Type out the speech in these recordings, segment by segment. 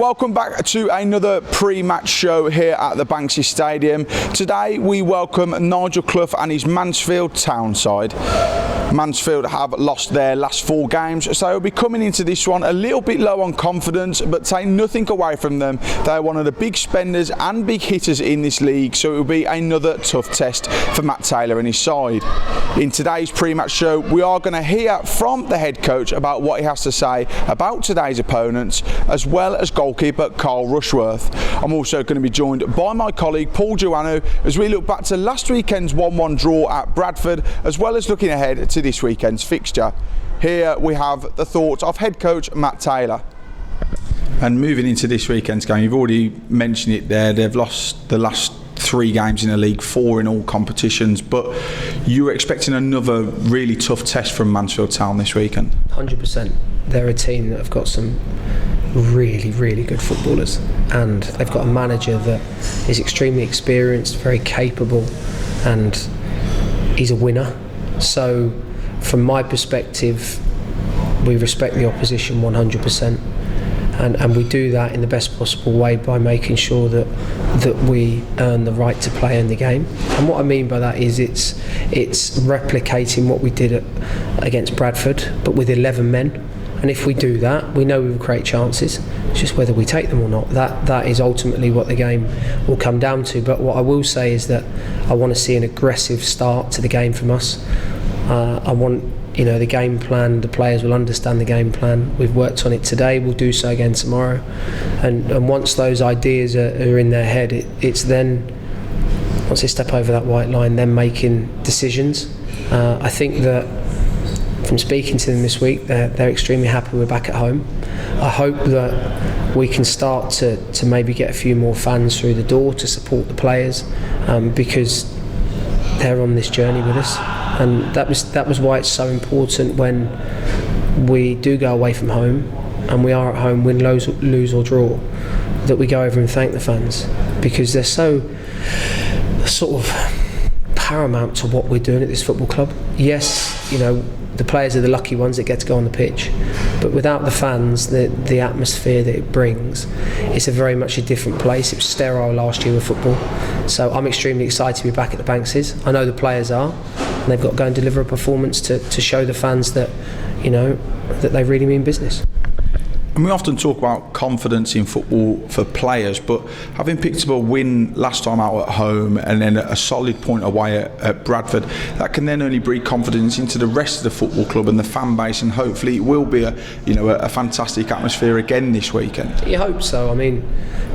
Welcome back to another pre-match show here at the Banksy Stadium. Today we welcome Nigel Clough and his Mansfield Town side. Mansfield have lost their last 4 games, so they'll be coming into this one a little bit low on confidence, but take nothing away from them. They're one of the big spenders and big hitters in this league, so it will be another tough test for Matt Taylor and his side. In today's pre-match show, we are going to hear from the head coach about what he has to say about today's opponents, as well as goalkeeper Carl Rushworth. I'm also going to be joined by my colleague Paul Joanna as we look back to last weekend's 1-1 draw at Bradford, as well as looking ahead to this weekend's fixture. Here we have the thoughts of head coach Matt Taylor. And moving into this weekend's game, you've already mentioned it there, they've lost the last 3 games in the league, 4 in all competitions, but you were expecting another really tough test from Mansfield Town this weekend. 100%. They're a team that have got some really good footballers, and they've got a manager that is extremely experienced, very capable, and he's a winner. So from my perspective, we respect the opposition 100%, and we do that in the best possible way by making sure that we earn the right to play in the game. And what I mean by that is it's replicating what we did against Bradford, but with 11 men. And if we do that, we know we will create chances. It's just whether we take them or not. That is ultimately what the game will come down to. But what I will say is that I want to see an aggressive start to the game from us. I want, the game plan. The players will understand the game plan. We've worked on it today. We'll do so again tomorrow. And once those ideas are in their head, it's then, once they step over that white line, then making decisions. I think that, from speaking to them this week, they're extremely happy we're back at home. I hope that we can start to maybe get a few more fans through the door to support the players, because they're on this journey with us, and that was why it's so important when we do go away from home, and we are at home, win, lose or draw, that we go over and thank the fans, because they're so sort of paramount to what we're doing at this football club. Yes, the players are the lucky ones that get to go on the pitch, but without the fans, the atmosphere that it brings, it's a very much a different place. It was sterile last year with football, so I'm extremely excited to be back at the Banksies. I know the players are, and they've got to go and deliver a performance to show the fans that that they really mean business. And we often talk about confidence in football for players, but having picked up a win last time out at home and then a solid point away at Bradford, that can then only breed confidence into the rest of the football club and the fan base, and hopefully it will be a fantastic atmosphere again this weekend. You hope so. I mean,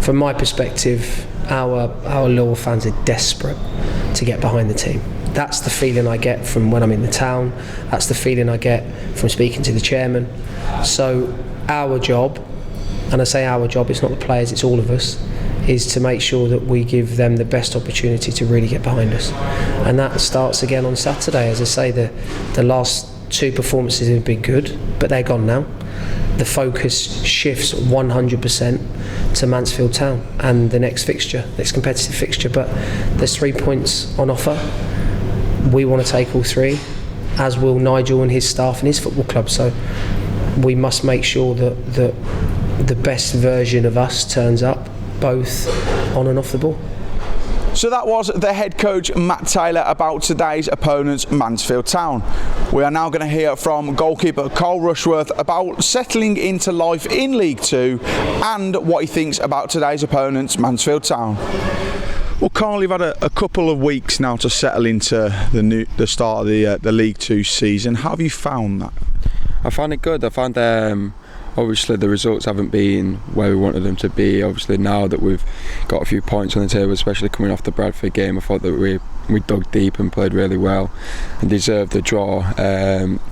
from my perspective, our loyal fans are desperate to get behind the team. That's the feeling I get from when I'm in the town. That's the feeling I get from speaking to the chairman. So our job, and I say our job, it's not the players, it's all of us, is to make sure that we give them the best opportunity to really get behind us. And that starts again on Saturday. As I say, the last 2 performances have been good, but they're gone now. The focus shifts 100% to Mansfield Town and the next competitive fixture, but there's 3 points on offer. We want to take all 3, as will Nigel and his staff and his football club. So we must make sure that the best version of us turns up, both on and off the ball. So that was the head coach Matt Taylor about today's opponents, Mansfield Town. We are now going to hear from goalkeeper Carl Rushworth about settling into life in League 2 and what he thinks about today's opponents, Mansfield Town. Well, Carl, you've had a couple of weeks now to settle into the start of the League 2 season. How have you found that? I found it good. I found obviously the results haven't been where we wanted them to be. Obviously now that we've got a few points on the table, especially coming off the Bradford game, I thought that we dug deep and played really well and deserved the draw.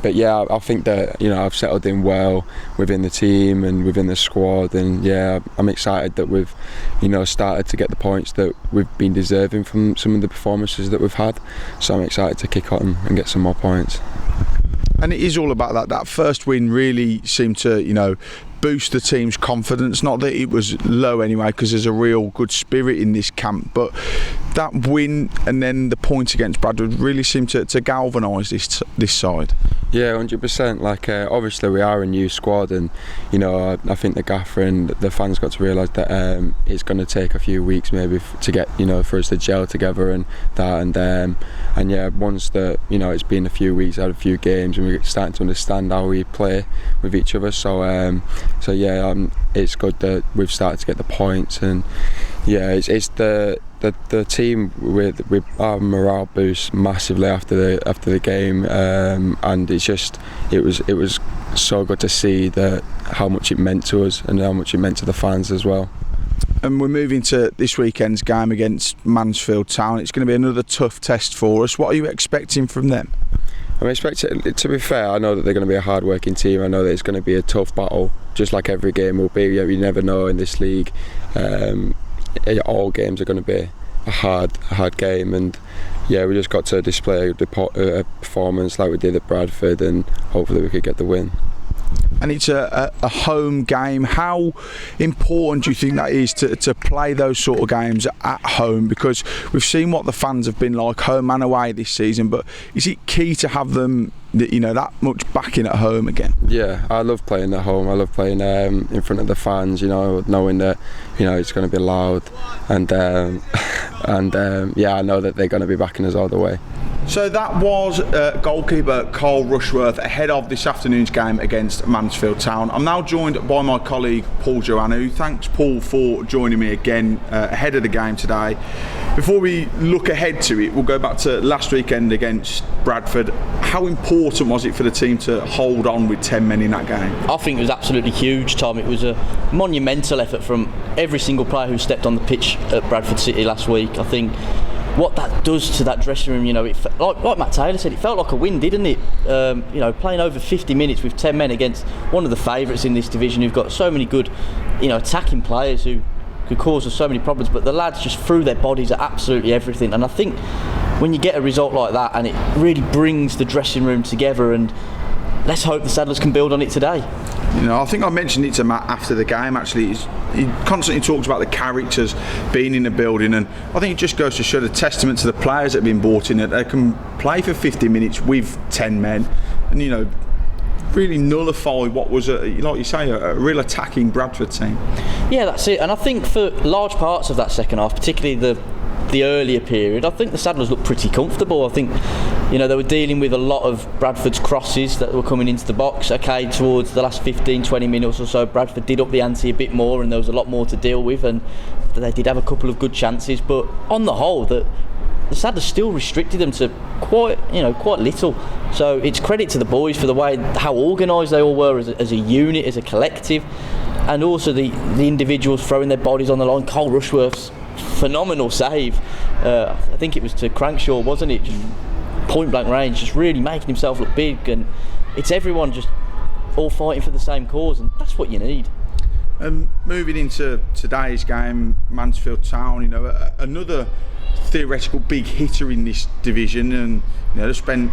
But yeah, I think that I've settled in well within the team and within the squad, and yeah, I'm excited that we've started to get the points that we've been deserving from some of the performances that we've had. So I'm excited to kick on and get some more points. And it is all about that. That first win really seemed to, boost the team's confidence. Not that it was low anyway, because there's a real good spirit in this camp. But that win and then the point against Bradford really seemed to galvanise this side. Yeah, 100%. Like, obviously we are a new squad, and you know, I think the gaffer and the fans got to realise that it's going to take a few weeks maybe to get, you know, for us to gel together and that, and yeah, once the, you know, it's been a few weeks, had a few games, and we're starting to understand how we play with each other. So yeah, it's good that we've started to get the points, and yeah, it's the team with our morale boost massively after the game, and it was so good to see that how much it meant to us and how much it meant to the fans as well. And we're moving to this weekend's game against Mansfield Town. It's going to be another tough test for us. What are you expecting from them? I'm expecting, to be fair, I know that they're going to be a hard-working team. I know that it's going to be a tough battle, just like every game will be. You never know in this league. All games are going to be a hard game, and yeah, we just got to display a performance like we did at Bradford, and hopefully we could get the win. And it's a home game. How important do you think that is to play those sort of games at home? Because we've seen what the fans have been like home and away this season, but is it key to have them, you know, that much backing at home again? Yeah, I love playing at home. I love playing in front of the fans, you know, knowing that, you know, it's going to be loud, and yeah, I know that they're going to be backing us all the way. So that was goalkeeper Carl Rushworth ahead of this afternoon's game against Mansfield Town. I'm now joined by my colleague Paul Joanna, who thanks Paul for joining me again ahead of the game today. Before we look ahead to it, we'll go back to last weekend against Bradford. How important was it for the team to hold on with 10 men in that game? I think it was absolutely huge, Tom. It was a monumental effort from every single player who stepped on the pitch at Bradford City last week. I think what that does to that dressing room, you know, like Matt Taylor said, it felt like a win, didn't it? You know, playing over 50 minutes with 10 men against one of the favourites in this division, who've got so many good, you know, attacking players who could cause us so many problems, but the lads just threw their bodies at absolutely everything. And I think when you get a result like that, and it really brings the dressing room together, and let's hope the Saddlers can build on it today. You know, I think I mentioned it to Matt after the game. Actually, he constantly talks about the characters being in the building, and I think it just goes to show the testament to the players that have been brought in, that they can play for 50 minutes with 10 men, and you know, really nullify what was, like you say, a real attacking Bradford team. Yeah, that's it. And I think for large parts of that second half, particularly the earlier period, I think the Saddlers looked pretty comfortable. I think, you know, they were dealing with a lot of Bradford's crosses that were coming into the box. Okay, towards the last 15-20 minutes or so, Bradford did up the ante a bit more, and there was a lot more to deal with, and they did have a couple of good chances, but on the whole, the Saddlers still restricted them to quite little. So it's credit to the boys for the way, how organised they all were as a unit, as a collective, and also the individuals throwing their bodies on the line. Carl Rushworth's phenomenal save, I think it was to Crankshaw, wasn't it? Just point blank range, just really making himself look big, and it's everyone just all fighting for the same cause, and that's what you need. Moving into today's game, Mansfield Town, you know, another theoretical big hitter in this division, and you know, they've spent,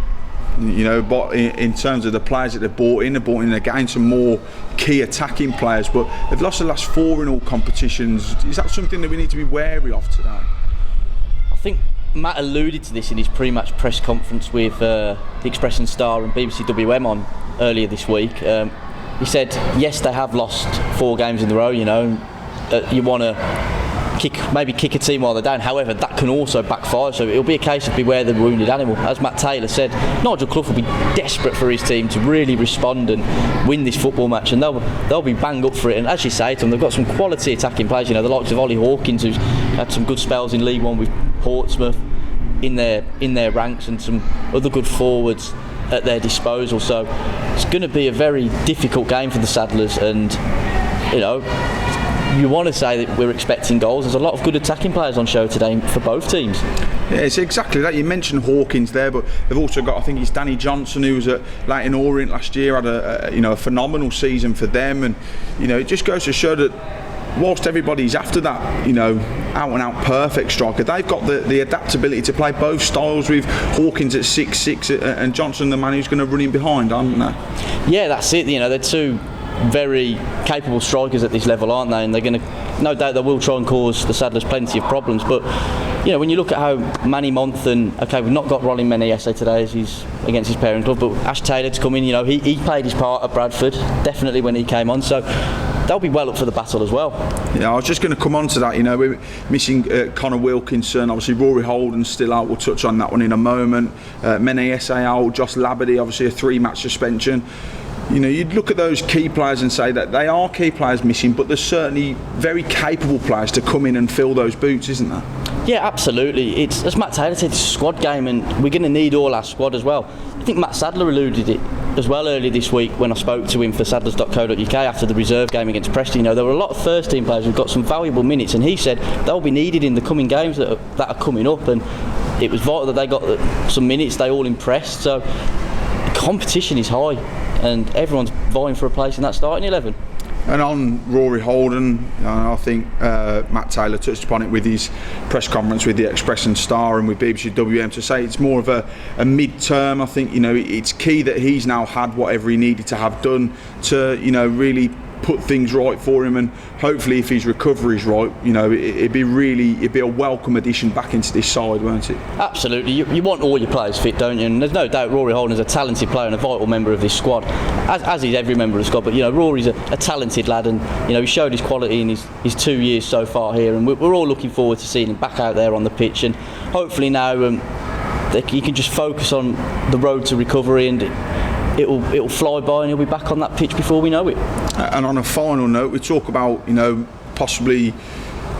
you know, but in terms of the players that they've brought in again some more key attacking players, but they've lost the last 4 in all competitions. Is that something that we need to be wary of today? I think Matt alluded to this in his pre-match press conference with the Express and Star and BBC WM on earlier this week. He said, yes, they have lost 4 games in a row, you know, you want to kick a team while they're down. However, that can also backfire, so it'll be a case of beware the wounded animal. As Matt Taylor said, Nigel Clough will be desperate for his team to really respond and win this football match, and they'll be bang up for it. And as you say, Tom, they've got some quality attacking players, you know, the likes of Ollie Hawkins, who's had some good spells in League One with Portsmouth in their ranks, and some other good forwards at their disposal. So it's going to be a very difficult game for the Saddlers, and you know, you want to say that we're expecting goals. There's a lot of good attacking players on show today for both teams. Yeah, it's exactly that. You mentioned Hawkins there, but they've also got, I think it's Danny Johnson, who was at Leyton Orient last year, had a phenomenal season for them, and you know, it just goes to show that whilst everybody's after that, you know, out and out perfect striker, they've got the adaptability to play both styles, with Hawkins at 6'6" and Johnson the man who's going to run in behind, aren't they? Yeah, that's it. You know, they're two very capable strikers at this level, aren't they? And they're going to, no doubt, they will try and cause the Saddlers plenty of problems. But you know, when you look at how Manny Monthon, okay, we've not got Rolling Menayese today as he's against his parent club, but Ash Taylor to come in, you know, he played his part at Bradford, definitely when he came on, so they'll be well up for the battle as well. Yeah, I was just going to come on to that. You know, we're missing Connor Wilkinson, obviously Rory Holden's still out, we'll touch on that one in a moment. Menayese out, Josh Labadie, obviously a 3-match suspension. You know, you'd look at those key players and say that they are key players missing, but there's certainly very capable players to come in and fill those boots, isn't there? Yeah, absolutely. It's, as Matt Taylor said, it's a squad game, and we're going to need all our squad as well. I think Matt Sadler alluded it as well earlier this week when I spoke to him for sadlers.co.uk after the reserve game against Preston. You know, there were a lot of first team players who've got some valuable minutes, and he said they'll be needed in the coming games that are coming up, and it was vital that they got some minutes. They all impressed, so the competition is high and everyone's vying for a place in that starting 11. And on Rory Holden, I think Matt Taylor touched upon it with his press conference with the Express and Star and with BBC WM to say it's more of a mid-term. I think, you know, it's key that he's now had whatever he needed to have done to, you know, really put things right for him, and hopefully if his recovery's right, you know, it'd be a welcome addition back into this side, won't it? Absolutely. You want all your players fit, don't you? And there's no doubt Rory Holden is a talented player and a vital member of this squad, as is every member of the squad. But you know, Rory's a talented lad, and you know, he showed his quality in his 2 years so far here, and we're all looking forward to seeing him back out there on the pitch. And hopefully now he can just focus on the road to recovery, and it'll fly by and he'll be back on that pitch before we know it. And on a final note, we talk about, you know, possibly,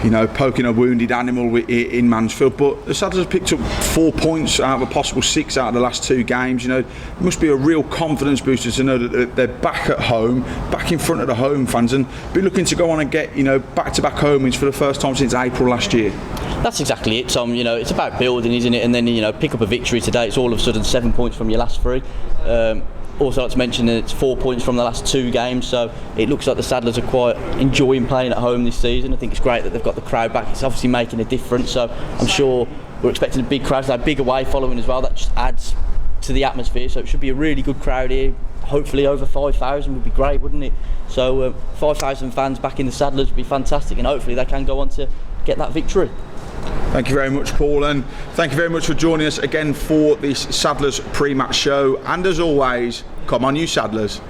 you know, poking a wounded animal in Mansfield, but the Saddlers have picked up 4 points out of a possible 6 out of the last 2 games. You know, it must be a real confidence booster to know that they're back at home, back in front of the home fans, and be looking to go on and get, you know, back-to-back home wins for the first time since April last year. That's exactly it, Tom. You know, it's about building, isn't it? And then, you know, pick up a victory today. It's all of a sudden 7 points from your last 3. Also, like to mention that it's 4 points from the last 2 games, so it looks like the Saddlers are quite enjoying playing at home this season. I think it's great that they've got the crowd back. It's obviously making a difference, so I'm sure we're expecting a big crowd. They're a big away following as well. That just adds to the atmosphere, so it should be a really good crowd here. Hopefully over 5,000 would be great, wouldn't it? So 5,000 fans back in the Saddlers would be fantastic, and hopefully they can go on to get that victory. Thank you very much, Paul, and thank you very much for joining us again for this Saddlers pre-match show. And as always, come on you Saddlers.